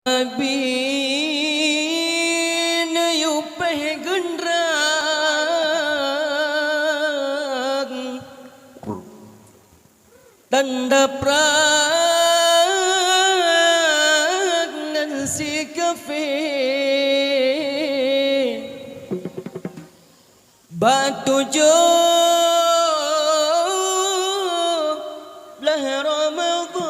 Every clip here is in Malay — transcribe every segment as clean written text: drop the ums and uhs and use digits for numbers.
Bin yupeh gendrang tanda prangan si kafe batu jo lah Ramadan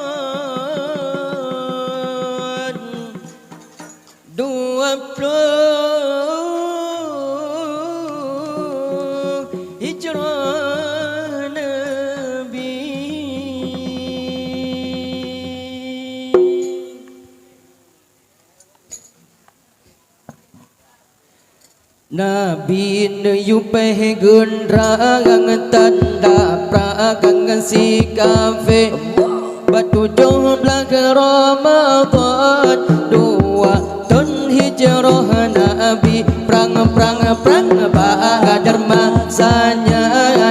20 hijrah Nabi. Nabi nuyupeh gendrang tanda pragang si kafe batu jumlah Ramadan 2 tahun hijrah Nabi prang Badar masanya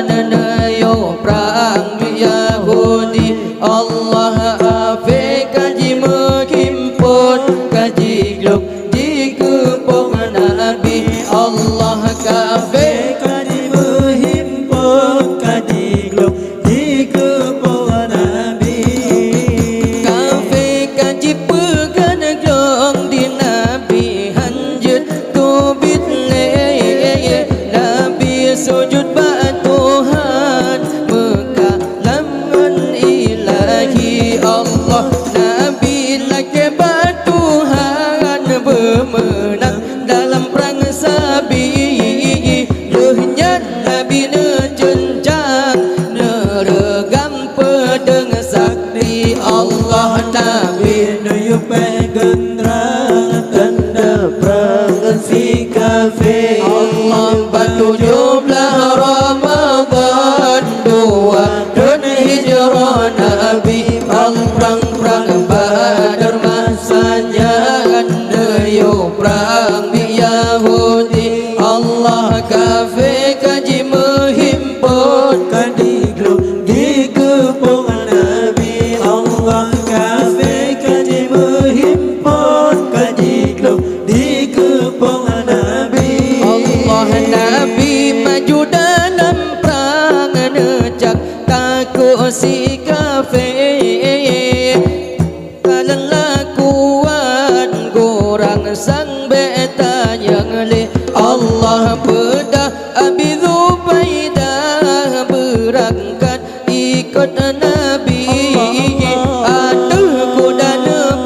nanayo prang Yahudi Allah afe kaji menghimpun kaji glok di kepong Nabi Allah kafe kaji menghimpun kaji glok di kepong Nabi kafe kaji pegan glok di Nabi hanjut tubit Nabi sujud batuhan mekalamkan ilahi Allah Nabi lagi batuhan bermenang dalam perang sabi lehnya Nabi nejenjang neregam pedang sakti Allah Nabi nuyupeh gendrang tanda perang si kafe Allah batu jumlah Ramadan 2 tahun hijrah Nabi perang Badar masanya ndeyo perang Yahudi Allah kafe kaji menghimpun kaji glok di kepong Nabi Allah kafe kaji menghimpun kaji glok di kepong Nabi Allah Nabi maju dalam perang necak takut si kafe kuat kurang sang beta yang le Allah bedah Abi Zubaidah berangkat ikut Nabi aduh kuda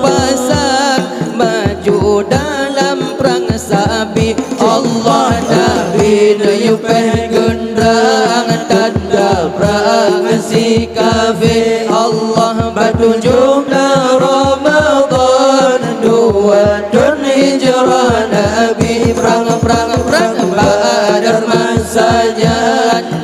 pasang maju dalam perang sabi Allah Nabi nuyupeh gendrang tanda perang si kafe Allah batu jumlah Ramadan 2 tahun hijrah Nabi perang Badar masanya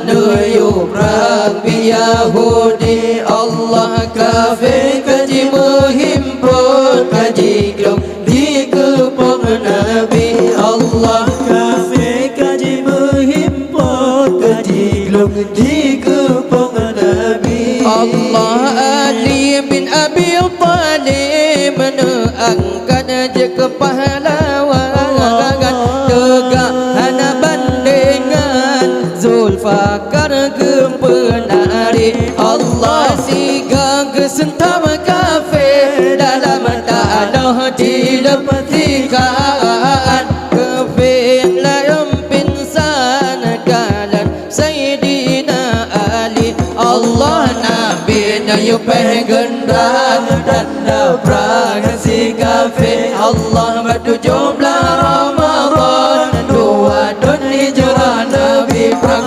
nuyu perang Yahudi Allah kafe kaji menghimpun kaji glok di kepong Nabi Allah kafe kaji menghimpun kaji glok di kepong Nabi Allah Ali bin Abi Talib meneangkan je kepahlawan tegak hana bandingan Zulfakar gempenari Allah sigang kesentam kafe dalam tanah dilepatikan kafe layam pinsan kalan Sayyidina Ali Allah Nabi nuyupeh gendrang tanda perang si kafe Allah batu jumlah Ramadan 2 tahun hijrah Nabi perang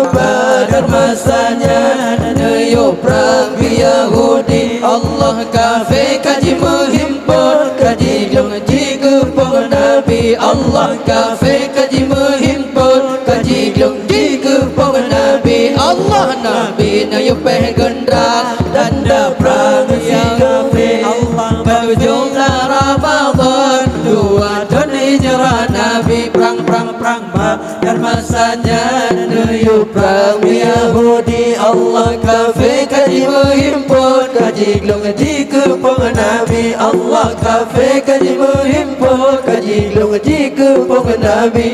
Badar masanya ndeyo perang Yahudi Allah kafe kaji menghimpun kaji glok di kepong Nabi Allah kafe kaji menghimpun kaji glok di kepong Nabi Allah Nabi nuyupeh gendrang tanda perang si kafe Allah batu jumlah Ramadan 2 tahun hijrah Nabi perang Badar masanya ndeyo perang Yahudi Allah kafe kaji menghimpun kaji glok di kepong Nabi Allah Allah kafe kaji menghimpun kaji lu kaji ke pokok Nabi